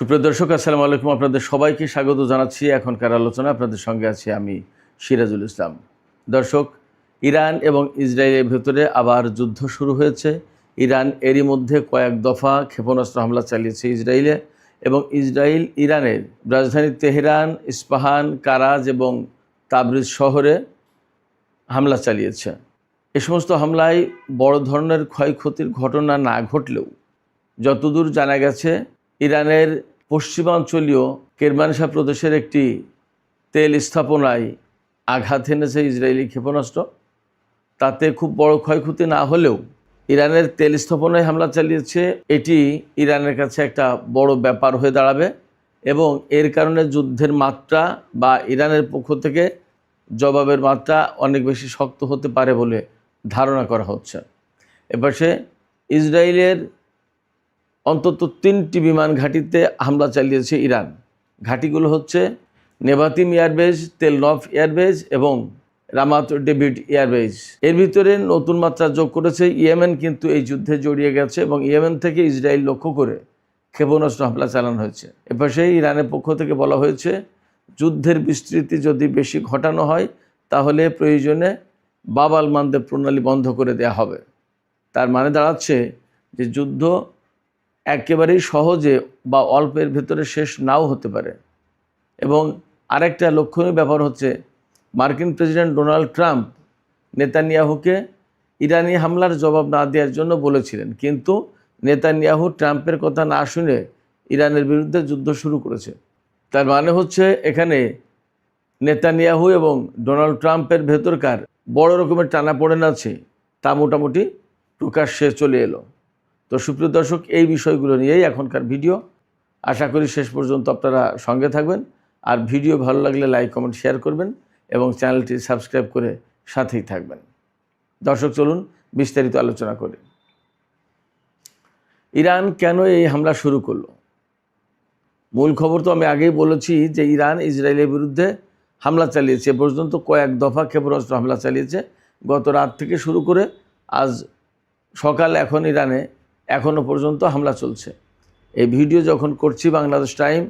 সুপ্রিয় দর্শক, আসসালামু আলাইকুম। আপনাদের সবাইকে স্বাগত জানাচ্ছি এখনকার আলোচনা। আপনাদের সঙ্গে আছি আমি সিরাজুল ইসলাম। দর্শক, ইরান এবং ইসরায়েলের ভেতরে আবার যুদ্ধ শুরু হয়েছে। ইরান এরই মধ্যে কয়েক দফা ক্ষেপণাস্ত্র হামলা চালিয়েছে ইসরায়েলে, এবং ইসরায়েল ইরানের রাজধানী তেহরান, ইস্পাহান, কারাজ এবং তাবরিজ শহরে হামলা চালিয়েছে। এ সমস্ত হামলায় বড় ধরনের ক্ষয়ক্ষতির ঘটনা না ঘটলেও যতদূর জানা গেছে, ইরানের পশ্চিমাঞ্চলীয় কেরমানশাহ প্রদেশের একটি তেল স্থাপনায় আঘাত এনেছে ইসরায়েলি ক্ষেপণাস্ত্র। তাতে খুব বড় ক্ষয়ক্ষতি না হলেও ইরানের তেল স্থাপনায় হামলা চালিয়েছে, এটি ইরানের কাছে একটা বড় ব্যাপার হয়ে দাঁড়াবে, এবং এর কারণে যুদ্ধের মাত্রা বা ইরানের পক্ষ থেকে জবাবের মাত্রা অনেক বেশি শক্ত হতে পারে বলে ধারণা করা হচ্ছে। এপাশে ইসরায়েলের অন্তত 3টি বিমান ঘাঁটিতে হামলা চালিয়েছে ইরান। ঘাঁটিগুলো হচ্ছে নেভাতিম এয়ারবেজ, তেলনভ এয়ারবেজ এবং রামাত ডেভিড এয়ারবেজ। এর ভিতরে নতুন মাত্রা যোগ করেছে ইয়েমেন, কিন্তু এই যুদ্ধে জড়িয়ে গেছে এবং ইয়েমেন থেকে ইসরায়েল লক্ষ্য করে ক্ষেপণাস্ত্র হামলা চালানো হয়েছে। এপাশে ইরানের পক্ষ থেকে বলা হয়েছে, যুদ্ধের বিস্তৃতি যদি বেশি ঘটানো হয় তাহলে প্রয়োজনে বাব আল মানদেব প্রণালী বন্ধ করে দেওয়া হবে। তার মানে দাঁড়াচ্ছে যে যুদ্ধ একেবারেই সহজে বা অল্পের ভেতরে শেষ নাও হতে পারে। এবং আরেকটা লক্ষণীয় ব্যাপার হচ্ছে, মার্কিন প্রেসিডেন্ট ডোনাল্ড ট্রাম্প নেতানিয়াহুকে ইরানি হামলার জবাব না দেওয়ার জন্য বলেছিলেন, কিন্তু নেতানিয়াহু ট্রাম্পের কথা না শুনে ইরানের বিরুদ্ধে যুদ্ধ শুরু করেছে। তার মানে হচ্ছে এখানে নেতানিয়াহু এবং ডোনাল্ড ট্রাম্পের ভেতরকার বড় রকমের টানাপোড়েন আছে, তা মোটামুটি প্রকাশ্যে চলে এলো। তো সুপ্রিয় দর্শক, এই বিষয়গুলো নিয়েই এখনকার ভিডিও। আশা করি শেষ পর্যন্ত আপনারা সঙ্গে থাকবেন, আর ভিডিও ভালো লাগলে লাইক, কমেন্ট, শেয়ার করবেন এবং চ্যানেলটি সাবস্ক্রাইব করে সাথেই থাকবেন। দর্শক, চলুন বিস্তারিত আলোচনা করি। ইরান কেন এই হামলা শুরু করলো? মূল খবর তো আমি আগেই বলেছি যে ইরান ইসরায়েলের বিরুদ্ধে হামলা চালিয়েছে। এ পর্যন্ত কয়েক দফা ক্ষেপণাস্ত্র হামলা চালিয়েছে, গত রাত থেকে শুরু করে আজ সকাল। এখন ইরানে এখনও পর্যন্ত হামলা চলছে। এই ভিডিও যখন করছি বাংলাদেশ টাইম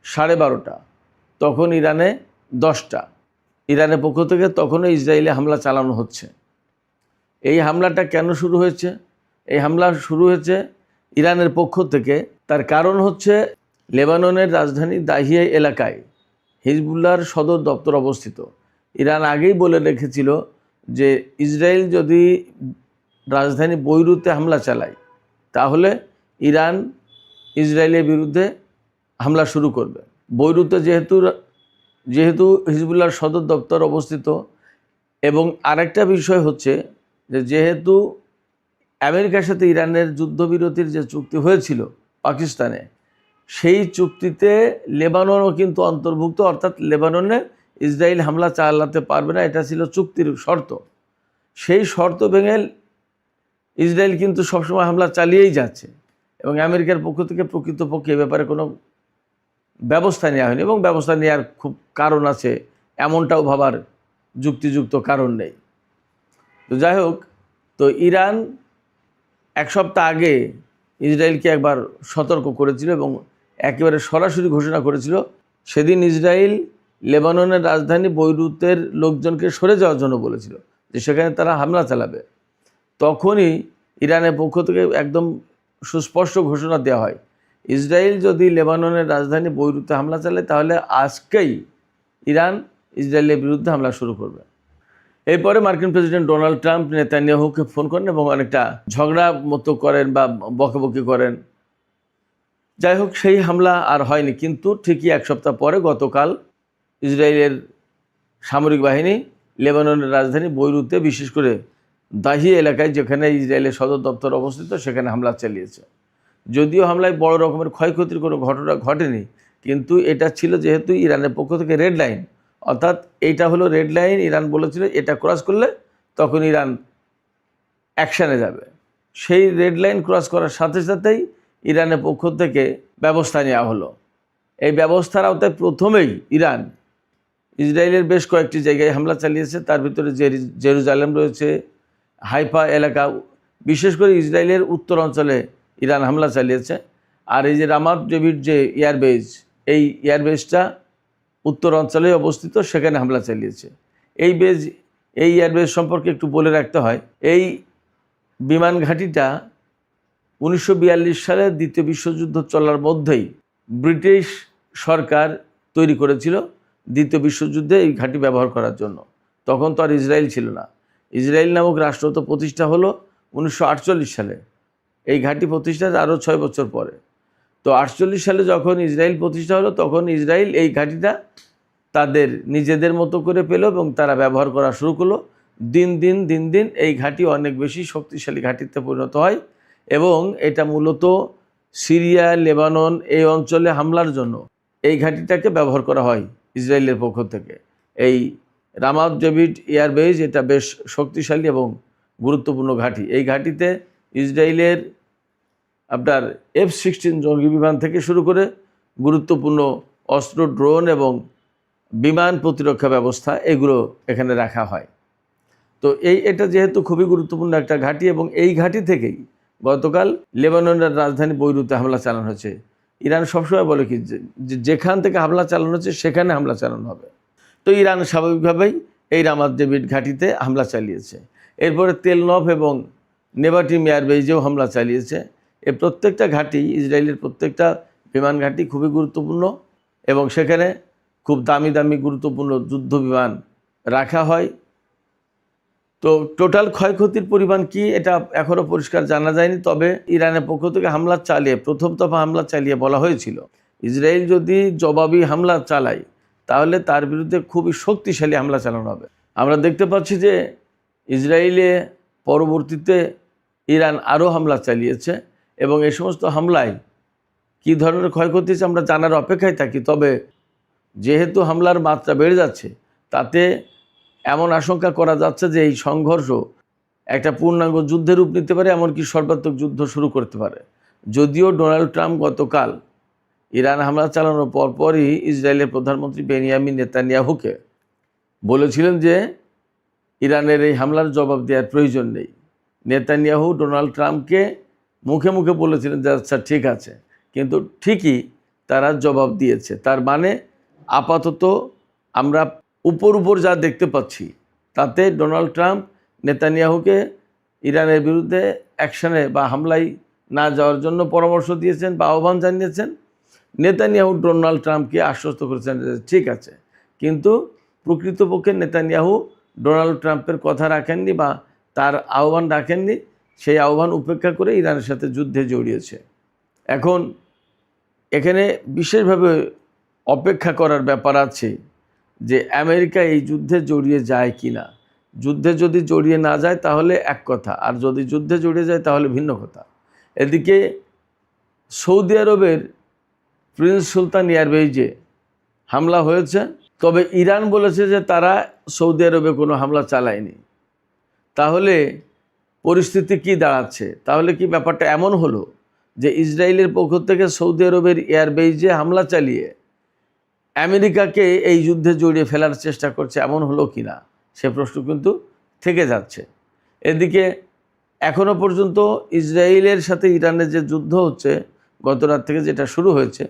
12:30, তখন ইরানে 10টা। ইরানের পক্ষ থেকে তখনও ইসরায়েলে হামলা চালানো হচ্ছে। এই হামলাটা কেন শুরু হয়েছে? এই হামলা শুরু হয়েছে ইরানের পক্ষ থেকে। তার কারণ হচ্ছে, লেবাননের রাজধানী দাহিয়া এলাকায় হিজবুল্লাহর সদর দপ্তর অবস্থিত। ইরান আগেই বলে রেখেছিল যে ইসরায়েল যদি রাজধানী বৈরুতে হামলা চালায় তাহলে ইরান ইসরায়েলের বিরুদ্ধে হামলা শুরু করবে। বৈরুতে যেহেতু হিজবুল্লাহর সদর দপ্তর অবস্থিত, এবং আরেকটা বিষয় হচ্ছে যে যেহেতু আমেরিকার সাথে ইরানের যুদ্ধবিরতির যে চুক্তি হয়েছিল পাকিস্তানে, সেই চুক্তিতে লেবাননও কিন্তু অন্তর্ভুক্ত, অর্থাৎ লেবাননে ইসরায়েল হামলা চালাতে পারবে না, এটা ছিল চুক্তির শর্ত। সেই শর্ত ভেঙে ইসরায়েল কিন্তু সবসময় হামলা চালিয়েই যাচ্ছে, এবং আমেরিকার পক্ষ থেকে প্রকৃতপক্ষে এ ব্যাপারে কোনো ব্যবস্থা নেওয়া হয়নি, এবং ব্যবস্থা নেওয়ার খুব কারণ আছে এমনটাও ভাবার যুক্তিযুক্ত কারণ নেই। তো যাই হোক, তো ইরান এক সপ্তাহ আগে ইসরায়েলকে একবার সতর্ক করেছিল এবং একেবারে সরাসরি ঘোষণা করেছিল, সেদিন ইসরায়েল লেবাননের রাজধানী বৈরুতের লোকজনকে সরে যাওয়ার জন্য বলেছিল যে সেখানে তারা হামলা চালাবে। তখনই ইরানের পক্ষ থেকে একদম সুস্পষ্ট ঘোষণা দেওয়া হয়, ইসরায়েল যদি লেবাননের রাজধানী বৈরুতে হামলা চালায় তাহলে আজকেই ইরান ইসরায়েলের বিরুদ্ধে হামলা শুরু করবে। এরপরে মার্কিন প্রেসিডেন্ট ডোনাল্ড ট্রাম্প নেতানিয়াহুকে ফোন করেন এবং অনেকটা ঝগড়া মতো করেন বা বকাবকি করেন। যাই হোক, সেই হামলা আর হয়নি, কিন্তু ঠিকই এক সপ্তাহ পরে গতকাল ইসরায়েলের সামরিক বাহিনী লেবাননের রাজধানী বৈরুতে, বিশেষ করে দাহিয়া এলাকায় যেখানে ইসরায়েলের সদর দপ্তর অবস্থিত, সেখানে হামলা চালিয়েছে। যদিও হামলায় বড় রকমের ক্ষয়ক্ষতির কোনো ঘটনা ঘটেনি, কিন্তু এটা ছিল যেহেতু ইরানের পক্ষ থেকে রেড লাইন, অর্থাৎ এইটা হলো রেড লাইন। ইরান বলেছিল এটা ক্রস করলে তখন ইরান অ্যাকশানে যাবে। সেই রেড লাইন ক্রস করার সাথে সাথেই ইরানের পক্ষ থেকে ব্যবস্থা নেওয়া হলো। এই ব্যবস্থার আওতায় প্রথমেই ইরান ইসরায়েলের বেশ কয়েকটি জায়গায় হামলা চালিয়েছে, তার ভিতরে জেরুজালেম রয়েছে, হাইফা এলাকা, বিশেষ করে ইসরায়েলের উত্তর অঞ্চলে ইরান হামলা চালিয়েছে। আর এই যে রামাত ডেভিড যে এয়ারবেজ, এই এয়ারবেজটা উত্তর অঞ্চলে অবস্থিত, সেখানে হামলা চালিয়েছে। এই এয়ারবেজ সম্পর্কে একটু বলে রাখতে হয়, এই বিমান ঘাঁটিটা 1942 সালে দ্বিতীয় বিশ্বযুদ্ধ চলার মধ্যেই ব্রিটিশ সরকার তৈরি করেছিল দ্বিতীয় বিশ্বযুদ্ধে এই ঘাঁটি ব্যবহার করার জন্য। তখন তো আর ইসরায়েল ছিল না। ইসরায়েল নামক রাষ্ট্র তো প্রতিষ্ঠা হলো 1948 সালে, এই ঘাঁটি প্রতিষ্ঠার আরও 6 বছর পরে। তো 48 সালে যখন ইসরায়েল প্রতিষ্ঠা হলো, তখন ইসরায়েল এই ঘাঁটিটা তাদের নিজেদের মতো করে পেল এবং তারা ব্যবহার করা শুরু করলো। দিন দিন এই ঘাঁটি অনেক বেশি শক্তিশালী ঘাঁটিতে পরিণত হয় এবং এটা মূলত সিরিয়া, লেবানন এই অঞ্চলে হামলার জন্য এই ঘাঁটিটাকে ব্যবহার করা হয় ইসরায়েলের পক্ষ থেকে। এই রামাত ডেভিড এয়ারবেজ এটা বেশ শক্তিশালী এবং গুরুত্বপূর্ণ ঘাঁটি। এই ঘাঁটিতে ইসরায়েলের আপনার F-16 জঙ্গি বিমান থেকে শুরু করে গুরুত্বপূর্ণ অস্ত্র, ড্রোন এবং বিমান প্রতিরক্ষা ব্যবস্থা এগুলো এখানে রাখা হয়। তো এটা যেহেতু খুবই গুরুত্বপূর্ণ একটা ঘাঁটি এবং এই ঘাঁটি থেকেই গতকাল লেবাননের রাজধানী বৈরুতে হামলা চালানো হয়েছে। ইরান সবসময় বলে কি যেখান থেকে হামলা চালানো হচ্ছে সেখানে হামলা চালানো হবে। তো ইরান স্বাভাবিকভাবেই এই রামাত ডেভিড ঘাঁটিতে হামলা চালিয়েছে। এরপরে তেলনভ এবং নেভাটিম এয়ারবেজেও হামলা চালিয়েছে। এই প্রত্যেকটা ঘাঁটি, ইসরায়েলের প্রত্যেকটা বিমান ঘাঁটি খুবই গুরুত্বপূর্ণ এবং সেখানে খুব দামি গুরুত্বপূর্ণ যুদ্ধ বিমান রাখা হয়। তো টোটাল ক্ষয়ক্ষতির পরিমাণ কি এটা এখনও পরিষ্কার জানা যায়নি। তবে ইরানের পক্ষ থেকে প্রথম দফা হামলা চালিয়ে বলা হয়েছিল ইসরায়েল যদি জবাবি হামলা চালায় তাহলে তার বিরুদ্ধে খুবই শক্তিশালী হামলা চালানো হবে। আমরা দেখতে পাচ্ছি যে ইসরায়েলে পরবর্তীতে ইরান আরও হামলা চালিয়েছে এবং এই সমস্ত হামলায় কী ধরনের ক্ষয়ক্ষতি হচ্ছে আমরা জানার অপেক্ষায় থাকি। তবে যেহেতু হামলার মাত্রা বেড়ে যাচ্ছে, তাতে এমন আশঙ্কা করা যাচ্ছে যে এই সংঘর্ষ একটা পূর্ণাঙ্গ যুদ্ধের রূপ নিতে পারে, এমনকি সর্বাত্মক যুদ্ধ শুরু করতে পারে। যদিও ডোনাল্ড ট্রাম্প গতকাল ইরান হামলা চালানোর পরপরই ইসরায়েলের প্রধানমন্ত্রী বেনিয়ামিন নেতানিয়াহুকে বলেছিলেন যে ইরানের এই হামলার জবাব দেওয়ার প্রয়োজন নেই। নেতানিয়াহু ডোনাল্ড ট্রাম্পকে মুখে মুখে বলেছিলেন যে আচ্ছা ঠিক আছে, কিন্তু ঠিকই তারা জবাব দিয়েছে। তার মানে আপাতত আমরা উপর যা দেখতে পাচ্ছি তাতে ডোনাল্ড ট্রাম্প নেতানিয়াহুকে ইরানের বিরুদ্ধে অ্যাকশনে বা হামলায় না যাওয়ার জন্য পরামর্শ দিয়েছেন বা আহ্বান জানিয়েছেন। নেতানিয়াহু ডোনাল্ড ট্রাম্পকে আশ্বস্ত করেছেন যে ঠিক আছে, কিন্তু প্রকৃতপক্ষে নেতানিয়াহু ডোনাল্ড ট্রাম্পের কথা রাখেননি বা তার আহ্বান রাখেননি। সেই আহ্বান উপেক্ষা করে ইরানের সাথে যুদ্ধে জড়িয়েছে। এখন এখানে বিশেষভাবে অপেক্ষা করার ব্যাপার আছে যে আমেরিকা এই যুদ্ধে জড়িয়ে যায় কি না। যুদ্ধে যদি জড়িয়ে না যায় তাহলে এক কথা, আর যদি যুদ্ধে জড়িয়ে যায় তাহলে ভিন্ন কথা। এদিকে সৌদি আরবের প্রিন্স সুলতান এয়ারবেজে হামলা হয়েছে, তবে ইরান বলেছে যে তারা সৌদি আরবে কোনো হামলা চালায়নি। তাহলে পরিস্থিতি কি দাঁড়াচ্ছে? তাহলে কি ব্যাপারটা এমন হলো যে ইসরায়েলের পক্ষ থেকে সৌদি আরবের এয়ারবেজে হামলা চালিয়ে আমেরিকাকে এই যুদ্ধে জড়িয়ে ফেলার চেষ্টা করছে, এমন হলো কি না সে প্রশ্ন কিন্তু থেকে যাচ্ছে। এদিকে এখনও পর্যন্ত ইসরায়েলের সাথে ইরানের যে যুদ্ধ হচ্ছে গত রাত থেকে যেটা শুরু হয়েছে,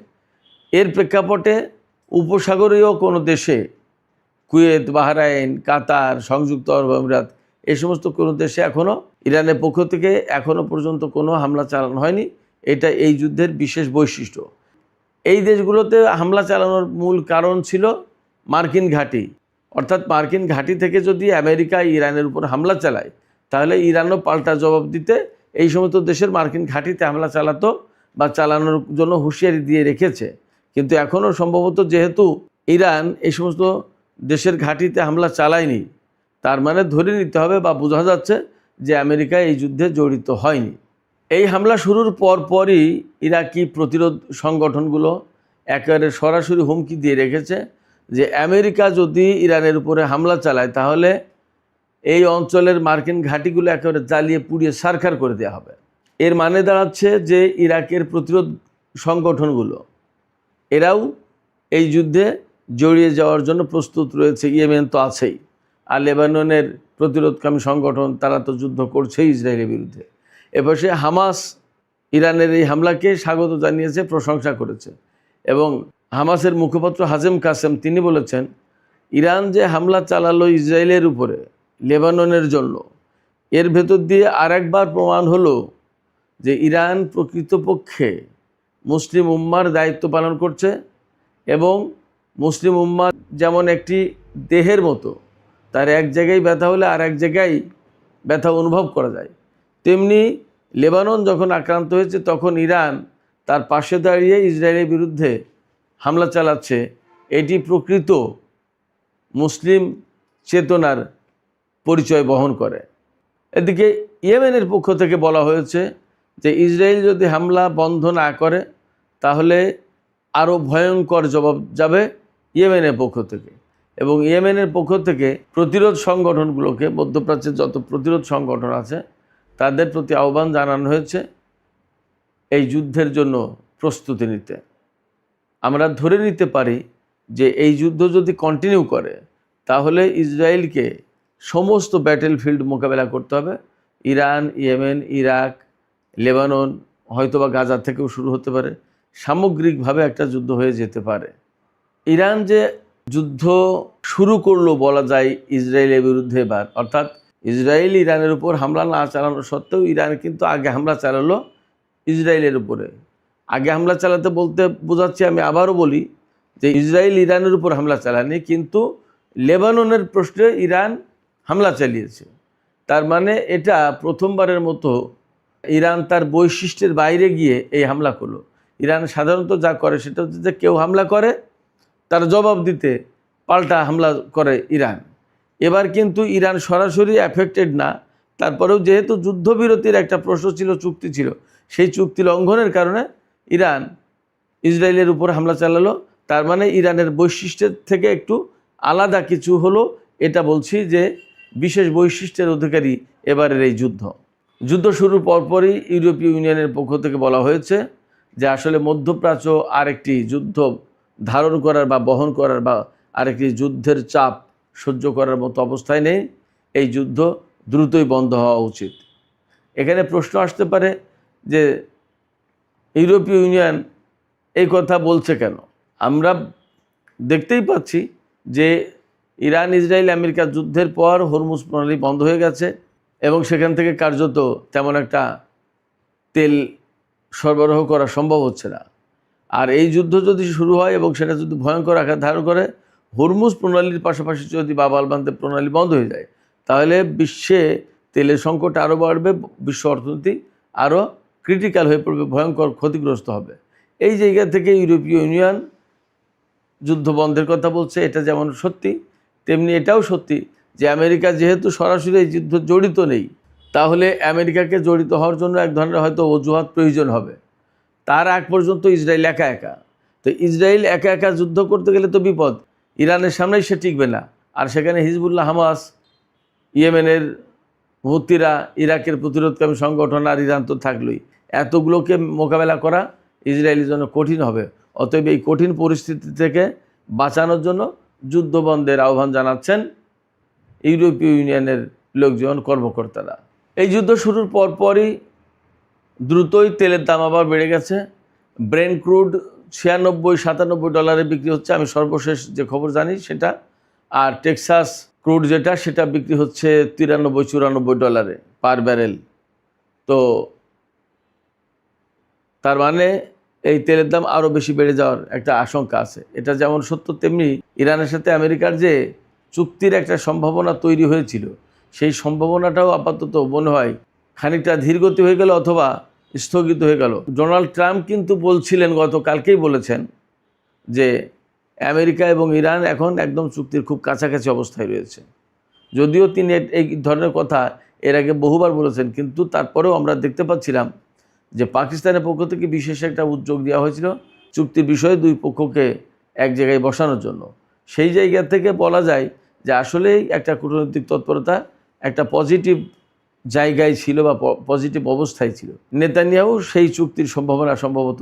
এর প্রেক্ষাপটে উপসাগরীয় কোনো দেশে, কুয়েত, বাহরাইন, কাতার, সংযুক্ত আরব আমিরাত, এই সমস্ত কোনো দেশে এখনও ইরানের পক্ষ থেকে এখনও পর্যন্ত কোনো হামলা চালানো হয়নি। এটা এই যুদ্ধের বিশেষ বৈশিষ্ট্য। এই দেশগুলোতে হামলা চালানোর মূল কারণ ছিল মার্কিন ঘাঁটি, অর্থাৎ মার্কিন ঘাঁটি থেকে যদি আমেরিকা ইরানের উপর হামলা চালায় তাহলে ইরানও পাল্টা জবাব দিতে এই সমস্ত দেশের মার্কিন ঘাঁটিতে হামলা চালাতো বা চালানোর জন্য হুঁশিয়ারি দিয়ে রেখেছে। কিন্তু এখনও সম্ভবত যেহেতু ইরান এই সমস্ত দেশের ঘাঁটিতে হামলা চালায়নি, তার মানে ধরে নিতে হবে বা বোঝা যাচ্ছে যে আমেরিকা এই যুদ্ধে জড়িত হয়নি। এই হামলা শুরুর পরপরই ইরাকি প্রতিরোধ সংগঠনগুলো একেবারে সরাসরি হুমকি দিয়ে রেখেছে যে আমেরিকা যদি ইরানের উপরে হামলা চালায় তাহলে এই অঞ্চলের মার্কিন ঘাঁটিগুলো একেবারে জ্বালিয়ে পুড়িয়ে ছারখার করে দেওয়া হবে। এর মানে দাঁড়াচ্ছে যে ইরাকের প্রতিরোধ সংগঠনগুলো এরাও এই যুদ্ধে জড়িয়ে যাওয়ার জন্য প্রস্তুত রয়েছে। ইয়েমেন তো আছেই, আর লেবাননের প্রতিরোধকামী সংগঠন তারা তো যুদ্ধ করছেই ইসরায়েলের বিরুদ্ধে। এপাশে হামাস ইরানের এই হামলাকে স্বাগত জানিয়েছে, প্রশংসা করেছে। এবং হামাসের মুখপাত্র হাজেম কাসেম তিনি বলেছেন, ইরান যে হামলা চালালো ইসরায়েলের উপরে লেবাননের জন্য, এর ভেতর দিয়ে আরেকবার প্রমাণ হলো যে ইরান প্রকৃতপক্ষে মুসলিম উম্মার দায়িত্ব পালন করছে। এবং মুসলিম উম্মা যেমন একটি দেহের মতো, তার এক জায়গায় ব্যথা হলে আর এক জায়গায় ব্যথা অনুভব করা যায়, তেমনি লেবানন যখন আক্রান্ত হয়েছে তখন ইরান তার পাশে দাঁড়িয়ে ইসরায়েলের বিরুদ্ধে হামলা চালাচ্ছে। এটি প্রকৃত মুসলিম চেতনার পরিচয় বহন করে। এদিকে ইয়েমেনের পক্ষ থেকে বলা হয়েছে যে ইসরায়েল যদি হামলা বন্ধ না করে তাহলে আরও ভয়ঙ্কর জবাব যাবে ইয়েমেনের পক্ষ থেকে। এবং ইয়েমেনের পক্ষ থেকে প্রতিরোধ সংগঠনগুলোকে, মধ্যপ্রাচ্যের যত প্রতিরোধ সংগঠন আছে তাদের প্রতি আহ্বান জানানো হয়েছে এই যুদ্ধের জন্য প্রস্তুতি নিতে। আমরা ধরে নিতে পারি যে এই যুদ্ধ যদি কন্টিনিউ করে তাহলে ইসরায়েলকে সমস্ত ব্যাটেলফিল্ড মোকাবেলা করতে হবে। ইরান, ইয়েমেন, ইরাক, লেবানন, হয়তোবা গাজা থেকেও শুরু হতে পারে, সামগ্রিকভাবে একটা যুদ্ধ হয়ে যেতে পারে। ইরান যে যুদ্ধ শুরু করলো বলা যায় ইসরায়েলের বিরুদ্ধে এবার, অর্থাৎ ইসরায়েল ইরানের উপর হামলা না চালানো সত্ত্বেও ইরান কিন্তু আগে হামলা চালালো ইসরায়েলের উপরে। আগে হামলা চালাতে বলতে বোঝাচ্ছি, আমি আবারও বলি যে ইসরায়েল ইরানের উপর হামলা চালায়নি, কিন্তু লেবাননের প্রশ্নে ইরান হামলা চালিয়েছে। তার মানে এটা প্রথমবারের মতো ইরান তার বৈশিষ্ট্যের বাইরে গিয়ে এই হামলা করলো। ইরান সাধারণত যা করে সেটা হচ্ছে যে কেউ হামলা করে তার জবাব দিতে পাল্টা হামলা করে ইরান। এবার কিন্তু ইরান সরাসরি অ্যাফেক্টেড না, তারপরেও যেহেতু যুদ্ধবিরতির একটা প্রশ্ন ছিল, চুক্তি ছিল, সেই চুক্তি লঙ্ঘনের কারণে ইরান ইসরায়েলের উপর হামলা চালালো। তার মানে ইরানের বৈশিষ্ট্যের থেকে একটু আলাদা কিছু হলো, এটা বলছি যে বিশেষ বৈশিষ্ট্যের অধিকারী এবারের এই যুদ্ধ। যুদ্ধ শুরুর পরপরই ইউরোপীয় ইউনিয়নের পক্ষ থেকে বলা হয়েছে যে আসলে মধ্যপ্রাচ্য আরেকটি যুদ্ধ ধারণ করার বা বহন করার বা আরেকটি যুদ্ধের চাপ সহ্য করার মতো অবস্থায় নেই। এই যুদ্ধ দ্রুতই বন্ধ হওয়া উচিত। এখানে প্রশ্ন আসতে পারে যে ইউরোপীয় ইউনিয়ন এই কথা বলছে কেন? আমরা দেখতেই পাচ্ছি যে ইরান, ইসরায়েল, আমেরিকার যুদ্ধের পর হরমুজ প্রণালী বন্ধ হয়ে গেছে এবং সেখান থেকে কার্যত তেমন একটা তেল সরবরাহ করা সম্ভব হচ্ছে না। আর এই যুদ্ধ যদি শুরু হয় এবং সেটা যদি ভয়ঙ্কর আকার ধারণ করে, হরমুজ প্রণালীর পাশাপাশি যদি বাব আল মানদেব প্রণালী বন্ধ হয়ে যায়, তাহলে বিশ্বে তেলের সংকট আরও বাড়বে, বিশ্ব অর্থনীতি আরও ক্রিটিক্যাল হয়ে পড়বে, ভয়ঙ্কর ক্ষতিগ্রস্ত হবে। এই জায়গা থেকে ইউরোপীয় ইউনিয়ন যুদ্ধ বন্ধের কথা বলছে। এটা যেমন সত্যি, তেমনি এটাও সত্যি যে আমেরিকা যেহেতু সরাসরি এই যুদ্ধ জড়িত নেই, তাহলে আমেরিকাকে জড়িত হওয়ার জন্য এক ধরনের হয়তো অজুহাত প্রয়োজন হবে। তার আগ পর্যন্ত ইসরায়েল একা একা, তো ইসরায়েল একা একা যুদ্ধ করতে গেলে তো বিপদ, ইরানের সামনেই সে টিকবে না। আর সেখানে হিজবুল্লাহ, হামাস, ইয়েমেনের হুতিরা, ইরাকের প্রতিরোধকামী সংগঠন আর ইরান তো থাকলোই। এতগুলোকে মোকাবেলা করা ইসরায়েলের জন্য কঠিন হবে। অতএব এই কঠিন পরিস্থিতি থেকে বাঁচানোর জন্য যুদ্ধ বন্ধের আহ্বান জানাচ্ছেন ইউরোপীয় ইউনিয়নের লোকজন, কর্মকর্তারা। এই যুদ্ধ শুরুর পরপরই দ্রুতই তেলের দাম আবার বেড়ে গেছে। ব্রেন্ট ক্রুড $96-97 বিক্রি হচ্ছে, আমি সর্বশেষ যে খবর জানি সেটা। আর টেক্সাস ক্রুড যেটা, সেটা বিক্রি হচ্ছে $93-94 পার ব্যারেল। তো তার মানে এই তেলের দাম আরও বেশি বেড়ে যাওয়ার একটা আশঙ্কা আছে। এটা যেমন সত্য, তেমনি ইরানের সাথে আমেরিকার যে চুক্তির একটা সম্ভাবনা তৈরি হয়েছিল, সেই সম্ভাবনাটাও আপাতত মনে হয় খানিকটা ধীরগতি হয়ে গেল অথবা স্থগিত হয়ে গেল। ডোনাল্ড ট্রাম্প কিন্তু বলছিলেন, গতকালকেই বলেছেন যে আমেরিকা এবং ইরান এখন একদম চুক্তির খুব কাছাকাছি অবস্থায় রয়েছে। যদিও তিনি এই ধরনের কথা এর আগে বহুবার বলেছেন, কিন্তু তারপরেও আমরা দেখতে পাচ্ছিলাম যে পাকিস্তানের পক্ষ থেকে বিশেষ একটা উদ্যোগ দেওয়া হয়েছিল চুক্তির বিষয়ে দুই পক্ষকে এক জায়গায় বসানোর জন্য। সেই জায়গা থেকে বলা যায় যে আসলেই একটা কূটনৈতিক তৎপরতা একটা পজিটিভ জায়গায় ছিল বা পজিটিভ অবস্থায় ছিল। নেতানিয়াহু সেই চুক্তির সম্ভাবনা সম্ভবত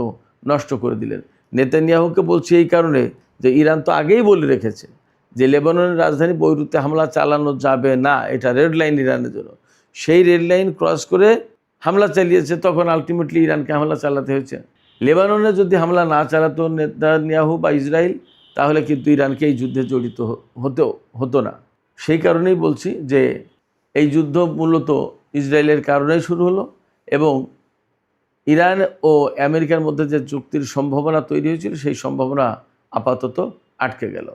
নষ্ট করে দিলেন। নেতানিয়াহুকে বলছি এই কারণে যে ইরান তো আগেই বলে রেখেছে যে লেবাননের রাজধানী বৈরুতে হামলা চালানো যাবে না, এটা রেড লাইন ইরানের জন্য। সেই রেড লাইন ক্রস করে হামলা চালিয়েছে, তখন আলটিমেটলি ইরানকে হামলা চালাতে হয়েছে। লেবাননে যদি হামলা না চালাতো নেতানিয়াহু বা ইসরায়েল, তাহলে কিন্তু ইরানকে এই যুদ্ধে জড়িত হতো না। সেই কারণেই বলছি যে এই যুদ্ধ মূলত ইসরায়েলের কারণেই শুরু হলো, এবং ইরান ও আমেরিকার মধ্যে যে চুক্তির সম্ভাবনা তৈরি হয়েছিল, সেই সম্ভাবনা আপাতত আটকে গেল।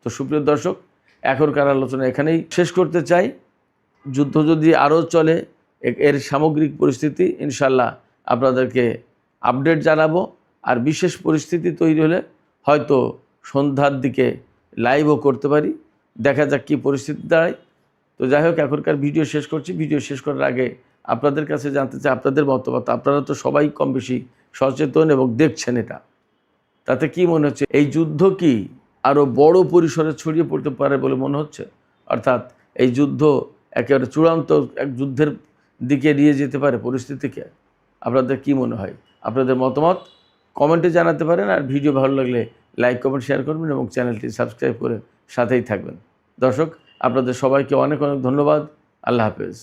তো সুপ্রিয় দর্শক, এখনকার আলোচনা এখানেই শেষ করতে চাই। যুদ্ধ যদি আরও চলে, এর সামগ্রিক পরিস্থিতি ইনশাল্লাহ আপনাদেরকে আপডেট জানাবো। আর বিশেষ পরিস্থিতি তৈরি হলে হয়তো সন্ধ্যার দিকে লাইভও করতে পারি, দেখা যাক কী পরিস্থিতি দাঁড়ায়। তো যাই হোক, এখনকার ভিডিও শেষ করছি। ভিডিও শেষ করার আগে আপনাদের কাছে জানতে চাই আপনাদের মতামত। আপনারা তো সবাই কম বেশি সচেতন এবং দেখছেন এটা, তাতে কি মনে হচ্ছে এই যুদ্ধ কি আরও বড় পরিসরে ছড়িয়ে পড়তে পারে বলে মনে হচ্ছে? অর্থাৎ এই যুদ্ধ একেবারে চূড়ান্ত এক যুদ্ধের দিকে নিয়ে যেতে পারে পরিস্থিতিকে? আপনাদের কি মনে হয়? আপনাদের মতামত কমেন্টে জানাতে পারেন। আর ভিডিও ভালো লাগলে লাইক, কমেন্ট, শেয়ার করবেন এবং চ্যানেলটি সাবস্ক্রাইব করে সাথেই থাকবেন। দর্শক, আপনাদের সবাইকে অনেক অনেক ধন্যবাদ। আল্লাহ হাফেজ।